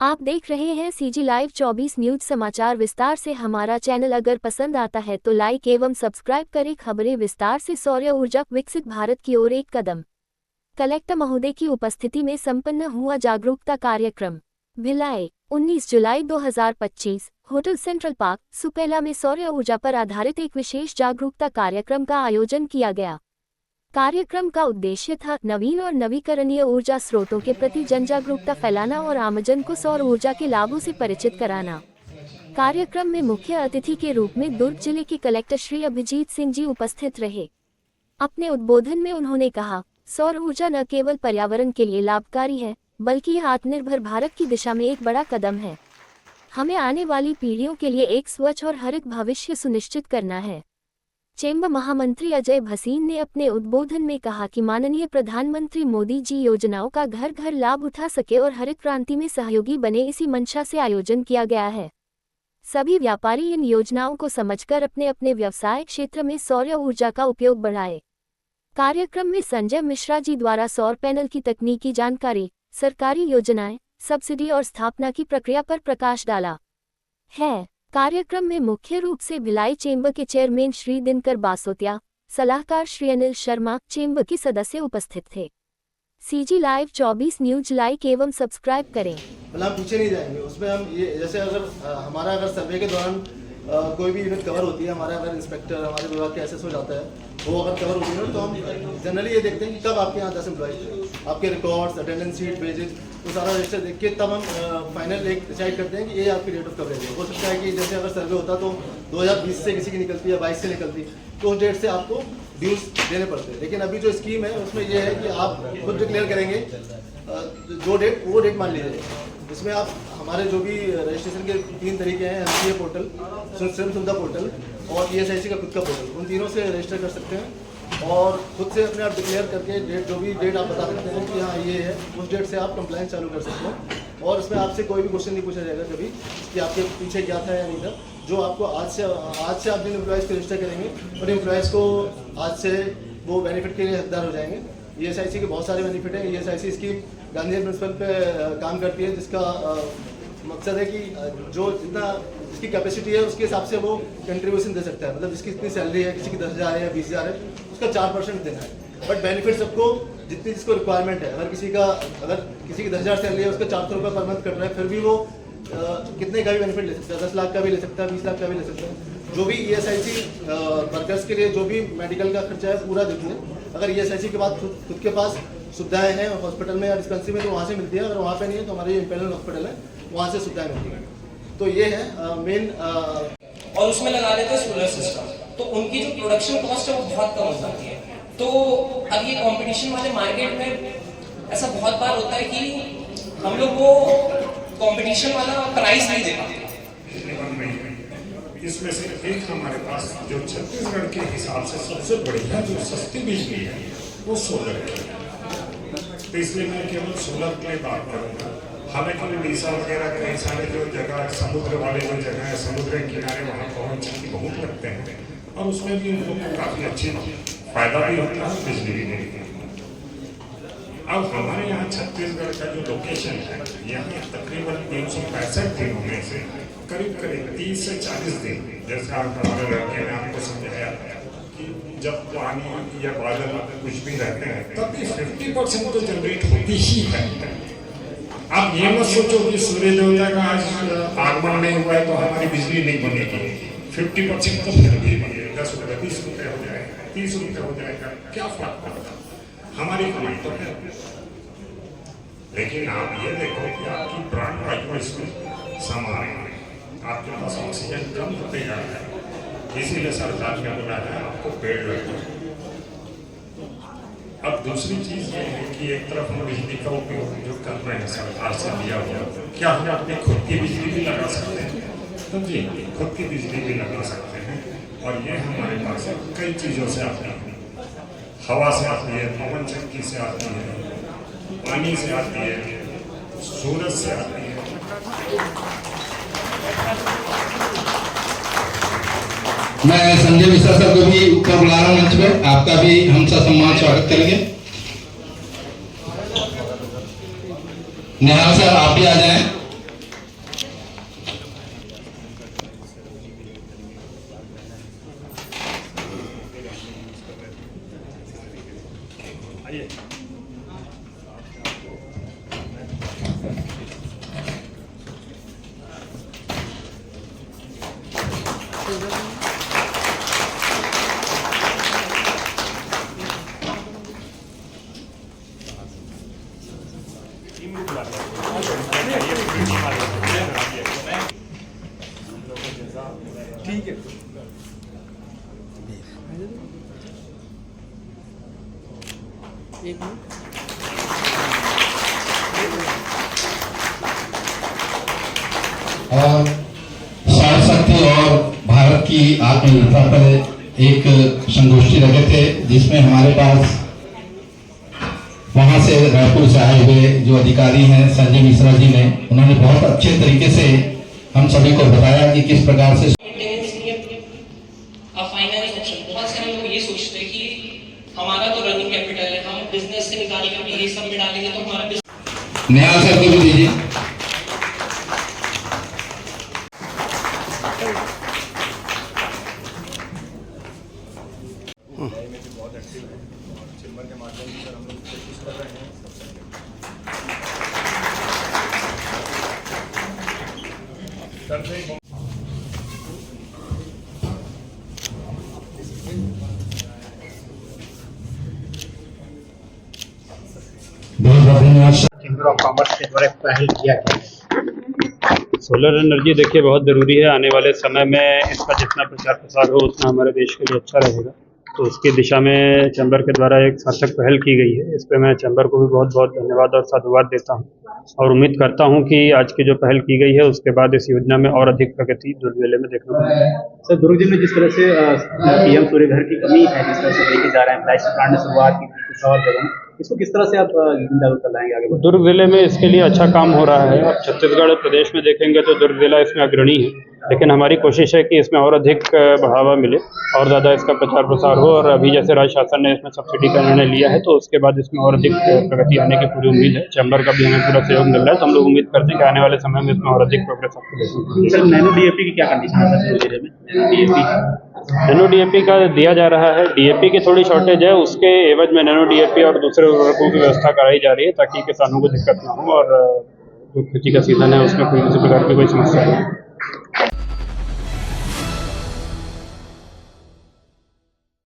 आप देख रहे हैं सीजी लाइव 24 न्यूज समाचार विस्तार से। हमारा चैनल अगर पसंद आता है तो लाइक एवं सब्सक्राइब करें। खबरें विस्तार से। सौर ऊर्जा विकसित भारत की ओर एक कदम। कलेक्टर महोदय की उपस्थिति में संपन्न हुआ जागरूकता कार्यक्रम। भिलाई 19 जुलाई 2025 होटल सेंट्रल पार्क सुपेला में सौर ऊर्जा पर आधारित एक विशेष जागरूकता कार्यक्रम का आयोजन किया गया। कार्यक्रम का उद्देश्य था नवीन और नवीकरणीय ऊर्जा स्रोतों के प्रति जनजागरूकता फैलाना और आमजन को सौर ऊर्जा के लाभों से परिचित कराना। कार्यक्रम में मुख्य अतिथि के रूप में दुर्ग जिले के कलेक्टर श्री अभिजीत सिंह जी उपस्थित रहे। अपने उद्बोधन में उन्होंने कहा, सौर ऊर्जा न केवल पर्यावरण के लिए लाभकारी है, बल्कि यह आत्मनिर्भर भारत की दिशा में एक बड़ा कदम है। हमें आने वाली पीढ़ियों के लिए एक स्वच्छ और हरित भविष्य सुनिश्चित करना है। चेंबर महामंत्री अजय भसीन ने अपने उद्बोधन में कहा कि माननीय प्रधानमंत्री मोदी जी योजनाओं का घर घर लाभ उठा सके और हरित क्रांति में सहयोगी बने, इसी मंशा से आयोजन किया गया है। सभी व्यापारी इन योजनाओं को समझकर अपने अपने व्यवसाय क्षेत्र में सौर ऊर्जा का उपयोग बढ़ाए। कार्यक्रम में संजय मिश्रा जी द्वारा सौर पैनल की तकनीकी जानकारी, सरकारी योजनाएं, सब्सिडी और स्थापना की प्रक्रिया पर प्रकाश डाला है। कार्यक्रम में मुख्य रूप से भिलाई चेंबर के चेयरमैन श्री दिनकर बासोतिया, सलाहकार श्री अनिल शर्मा, चेंबर के सदस्य उपस्थित थे। सीजी लाइव 24 न्यूज लाइक एवं सब्सक्राइब करें। मतलब हम पीछे नहीं जाएंगे उसमें। हम ये जैसे अगर सर्वे के दौरान कोई भी यूनिट कवर होती है, हमारा अगर इंस्पेक्टर हमारे विभाग के एसएस हो जाता है, वो अगर कवर होती है तो हम जनरली ये देखते हैं कि कब आपके यहाँ 10 एम्प्लॉइज थे, आपके रिकॉर्ड्स, अटेंडेंस शीट, वेजेज, वो सारा रजिस्टर देख के तब हम फाइनल एक डिसाइड करते हैं कि ये आपकी रेट ऑफ कवरेज है। हो सकता है कि जैसे अगर सर्वे होता तो 2020 से किसी की निकलती है, 22 से निकलती, तो उस डेट से आपको ड्यूज देने पड़ते हैं। लेकिन अभी जो स्कीम है उसमें यह है कि आप खुद डिक्लेयर करेंगे जो डेट, वो डेट मान लीजिए। इसमें आप हमारे जो भी रजिस्ट्रेशन के 3 तरीके हैं, एनपीए पोर्टल, स्वयं सुविधा पोर्टल और ईएसआईसी का खुद का पोर्टल, उन तीनों से रजिस्टर कर सकते हैं और खुद से अपने आप डिक्लेयर करके डेट, जो भी डेट आप बता सकते हैं कि हाँ ये है, उस डेट से आप कंप्लायंस चालू कर सकते हैं। और इसमें आपसे कोई भी क्वेश्चन नहीं पूछा जाएगा कभी कि आपके पीछे क्या था या नहीं था। जो आपको आज से आप जिन एम्प्लॉयज़ को रजिस्टर करेंगे उन एम्प्लॉयज़ को आज से वो बेनिफिट के लिए हकदार हो जाएंगे। ईएसआईसी के बहुत सारे बेनिफिट हैं। ईएसआईसी स्कीम गांधी प्रिंसिपल पे काम करती है, जिसका मकसद है कि जो जितना जिसकी कैपेसिटी है उसके हिसाब से वो कंट्रीब्यूशन दे सकता है। मतलब जिसकी इतनी सैलरी है, किसी की 10,000 है या 20,000 है, उसका 4% देना है। बट बेनिफिट सबको जितनी जिसको रिक्वायरमेंट है। अगर किसी की 10,000 सैलरी है, उसका 400 रुपये पर मंथ कट रहा है, फिर भी वो कितने का भी बेनिफिट ले सकता है, 10 लाख का भी ले सकता है, 20 लाख का भी ले सकता है। जो भी ईएसआईसी वर्कर्स के लिए जो भी मेडिकल का खर्चा है पूरा देती है। अगर ईएसआईसी के बाद खुद के पास सुविधाएं हैं हॉस्पिटल में या डिस्पेंसरी में तो वहाँ से मिलती है। अगर वहाँ पे नहीं है तो हमारे इंपेरियल हॉस्पिटल है, वहाँ से सुविधाएं मिलती हैं। तो ये है मेन। और उसमें लगा देते हैं सोलर सिस्टम, तो उनकी जो प्रोडक्शन कॉस्ट है वो बहुत कम हो जाती है। तो अब ये कंपटीशन वाले मार्केट में ऐसा बहुत बार होता है कि हम लोग वो कंपटीशन वाला प्राइस नहीं दे पाते। इसमें से एक हमारे पास जो छत्तीसगढ़ के हिसाब से सबसे बढ़िया जो सस्ती बिजली है वो सोलर है। तो इसलिए मैं केवल सोलर के लिए बात करूँगा। हालांकि उड़ीसा वगैरह कई सारे जो जगह समुद्र वाले जो जगह है, समुद्र के किनारे, वहाँ पहुँच बहुत लगते हैं और उसमें भी उन लोगों को काफ़ी अच्छी फायदा भी होता है, बिजली भी मिलती है। अब हमारे यहाँ छत्तीसगढ़ का जो लोकेशन है, यहाँ तकरीबन 365 दिनों में से करीब 30 से 40 दिन, जैसे आप हमारे लड़के ने आपको समझाया कि जब पानी या बादल कुछ भी रहते हैं तब भी 50% तो जनरेट होती ही है। आप ये मत सोचो कि सूर्य देवता का आज आगमन नहीं हुआ है तो हमारी बिजली नहीं बनेगी। 50% तो फिर भी बनेगी, 10 रुपये 20 रुपये हो जाएगा, 30 रुपये हो जाएगा, क्या फर्क पड़ता हमारी कमाई तो है। लेकिन आप ये देखो कि आपकी प्राण वायु इसमें समा रही है, आपके पास ऑक्सीजन कम होते जा रहा है, इसीलिए सरकार ने बोला है आपको पेड़ लगाओ। अब दूसरी चीज ये है कि एक तरफ हम बिजली का उपयोग जो कर रहे हैं सरकार से दिया हुआ, क्या हम अपनी खुद की बिजली भी लगा सकते हैं? तो जी, खुद की बिजली भी लगा सकते हैं और ये हमारे पास कई चीज़ों से आती है। हवा से आती है, पवन चक्की से आती है, पानी से आती है, सूरज से आती है। मैं संजय मिश्रा सर को भी ऊपर बुला रहा हूँ मंच पर। आपका भी हम सम्मान स्वागत करेंगे। निहाल सर आप भी आ जाएं। और सौर शक्ति और भारत की आत्मनिर्भरता पर एक संगोष्ठी रखे थे, जिसमें हमारे पास वहां से रायपुर से आए हुए जो अधिकारी हैं संजय मिश्रा जी ने, उन्होंने बहुत अच्छे तरीके से हम सभी को बताया कि किस प्रकार से फाइनेंस ऑप्शन। बहुत सारे लोग ये सोचते हैं कि हमारा तो रनिंग कैपिटल है, हम बिजनेस से निकाल कर ये सब में डालेंगे तो हमारा business। न्याय सर को भी दीजिए। बहुत बहुत धन्यवाद सर। चैम्बर ऑफ कॉमर्स के द्वारा एक पहल किया गया है। सोलर एनर्जी देखिए बहुत ज़रूरी है। आने वाले समय में इसका जितना प्रचार प्रसार हो उतना हमारे देश के लिए अच्छा रहेगा, तो उसकी दिशा में चैम्बर के द्वारा एक सार्थक पहल की गई है। इस पर मैं चैम्बर को भी बहुत बहुत धन्यवाद और साधुवाद देता हूं और उम्मीद करता हूं कि आज की जो पहल की गई है उसके बाद इस योजना में और अधिक प्रगति दुर्ग जिले में देखने को मिलेगी। सर, दुर्ग जिले में जिस तरह से पीएम सूर्य घर की कमी है, जिस तरह से लेके जा रहे हैं, फ्लैश प्लांट ने शुरुआत की थी कुछ और जगहों में, इसको किस तरह से आप जागरूकता लाएंगे आगे? दुर्ग जिले में इसके लिए अच्छा काम हो रहा है। आप छत्तीसगढ़ प्रदेश में देखेंगे तो दुर्ग जिला इसमें अग्रणी है, लेकिन हमारी कोशिश है कि इसमें और अधिक बढ़ावा मिले और ज़्यादा इसका प्रचार प्रसार हो। और अभी जैसे राज्य शासन ने इसमें सब्सिडी का निर्णय लिया है, तो उसके बाद इसमें और अधिक प्रगति आने की पूरी उम्मीद है। चैम्बर का भी हमें पूरा सहयोग मिल रहा है, तो हम लोग उम्मीद करते हैं कि आने वाले समय में इसमें और अधिक प्रोग्रेस आपको देखने को मिलेगी। सर, नैनो डीएपी की क्या कंडीशन है सर जिले में? नैनो डीएपी का दिया जा रहा है, डीएपी की थोड़ी शॉर्टेज है, उसके एवज में नैनो डीएपी और दूसरे उर्वरकों की व्यवस्था कराई जा रही है ताकि किसानों को दिक्कत ना हो और जो खेती का सीजन है उसमें कोई किसी प्रकार की कोई समस्या नहीं।